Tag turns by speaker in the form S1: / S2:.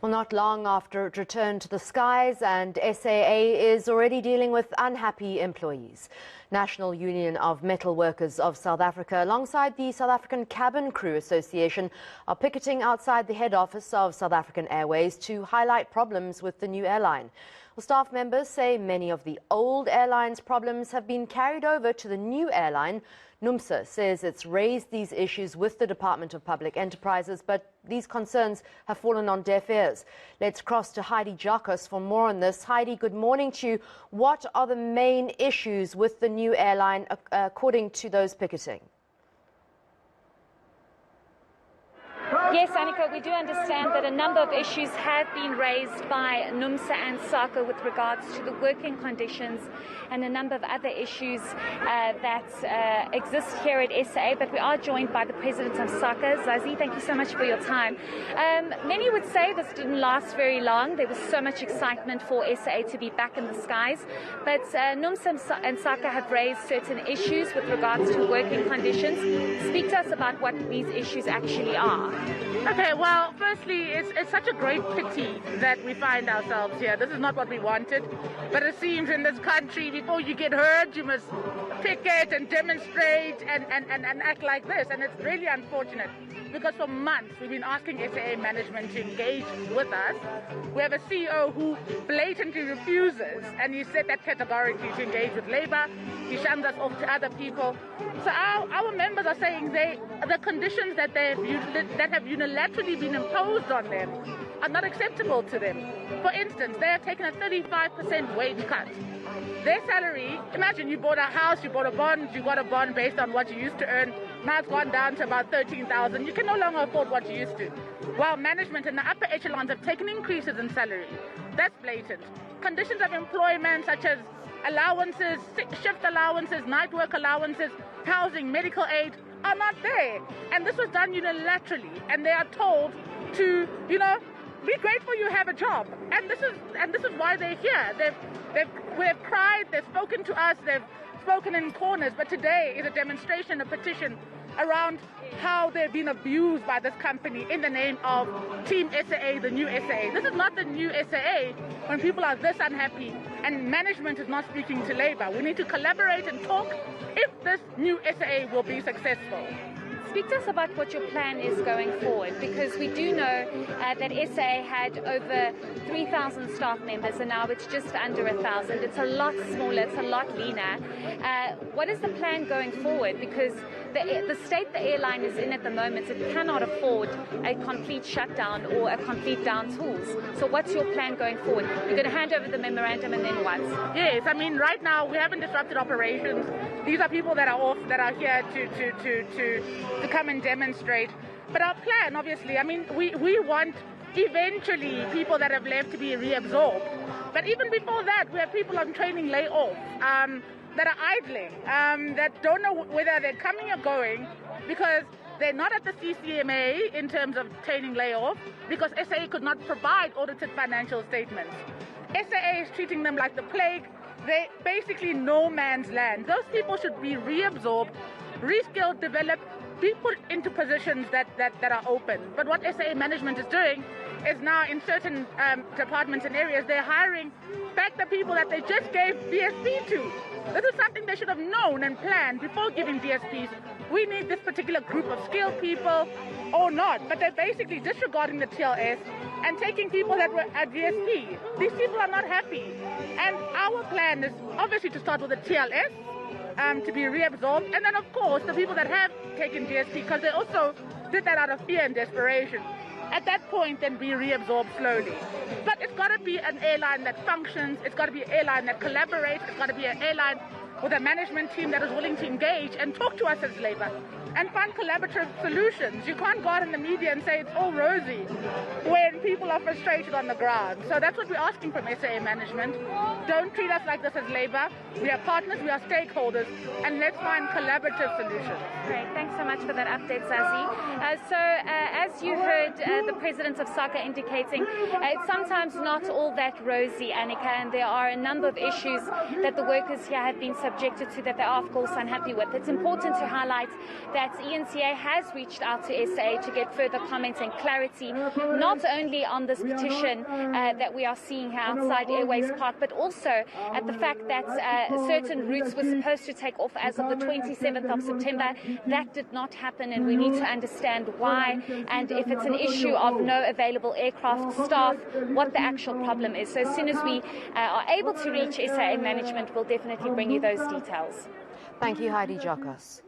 S1: Well, not long after it returned to the skies, and SAA is already dealing with unhappy employees. National Union of Metal Workers of South Africa, alongside the South African Cabin Crew Association, are picketing outside the head office of South African Airways to highlight problems with the new airline. Well, staff members say many of the old airline's problems have been carried over to the new airline. NUMSA says it's raised these issues with the Department of Public Enterprises, but these concerns have fallen on deaf ears. Let's cross to Heidi Giokos for more on this. Heidi, good morning to you. What are the main issues with the new airline according to those picketing?
S2: Yes, Annika, we do understand that a number of issues have been raised by NUMSA and SAA with regards to the working conditions and a number of other issues that exist here at SAA, but we are joined by the president of SAA. Zazi, thank you so much for your time. Many would say this didn't last very long. There was so much excitement for SAA to be back in the skies, but NUMSA and SAA have raised certain issues with regards to working conditions. Speak to us about what these issues actually are.
S3: Okay, well, firstly, it's such a great pity that we find ourselves here. This is not what we wanted, but it seems in this country, before you get heard, you must picket and demonstrate and act like this. And it's really unfortunate, because for months we've been asking SAA management to engage with us. We have a CEO who blatantly refuses, and he said that categorically, to engage with Labour. He shuns us off to other people. So our members are saying the conditions that have unilaterally been imposed on them are not acceptable to them. For instance, they have taken a 35% wage cut. Their salary, imagine you bought a house, you bought a bond, you got a bond based on what you used to earn. Now it's gone down to about 13,000. You can no longer afford what you used to. While management in the upper echelons have taken increases in salary. That's blatant. Conditions of employment such as allowances, shift allowances, night work allowances, housing, medical aid are not there. And this was done unilaterally. And they are told to, be grateful you have a job. And this is why they're here. We've cried, they've spoken to us, they've spoken in corners, but today is a demonstration, a petition around how they've been abused by this company in the name of Team SAA, the new SAA. This is not the new SAA when people are this unhappy and management is not speaking to Labour. We need to collaborate and talk if this new SAA will be successful.
S2: Speak to us about what your plan is going forward, because we do know that SAA had over 3,000 staff members and now it's just under 1,000. It's a lot smaller, it's a lot leaner. What is the plan going forward? Because the state the airline is in at the moment, it cannot afford a complete shutdown or a complete down tools. So what's your plan going forward? You're going to hand over the memorandum and then what?
S3: Yes, I mean, right now we haven't disrupted operations. These are people that are off, that are here to come and demonstrate. But our plan, obviously, I mean, we want eventually people that have left to be reabsorbed. But even before that, we have people on training layoff that are idling, that don't know whether they're coming or going because they're not at the CCMA in terms of training layoff, because SAA could not provide audited financial statements. SAA is treating them like the plague. They're basically no man's land. Those people should be reabsorbed, reskilled, developed, be put into positions that are open. But what SAA management is doing is now in certain departments and areas, they're hiring back the people that they just gave DSP to. This is something they should have known and planned before giving DSPs. We need this particular group of skilled people or not, but they're basically disregarding the TLS and taking people that were at DSP. These people are not happy. And our plan is obviously to start with the TLS, to be reabsorbed, and then of course the people that have taken DSP, because they also did that out of fear and desperation. At that point, then be reabsorbed slowly. But it's got to be an airline that functions, it's got to be an airline that collaborates, it's got to be an airline with a management team that is willing to engage and talk to us as Labour and find collaborative solutions. You can't go out in the media and say it's all rosy when people are frustrated on the ground. So that's what we're asking from SAA management. Don't treat us like this as Labour. We are partners, we are stakeholders, and let's find collaborative solutions.
S2: Great, thanks so much for that update, Zazi. As you heard the president of SAA indicating, it's sometimes not all that rosy, Annika, and there are a number of issues that the workers here have been subjected to that they are, of course, unhappy with. It's important to highlight that that eNCA has reached out to SAA to get further comments and clarity, not only on this petition that we are seeing here outside Airways Park, but also at the fact that certain routes were supposed to take off as of the 27th of September. That did not happen, and we need to understand why, and if it's an issue of no available aircraft staff, what the actual problem is. So as soon as we are able to reach SAA management, we'll definitely bring you those details.
S1: Thank you, Heidi Giokos.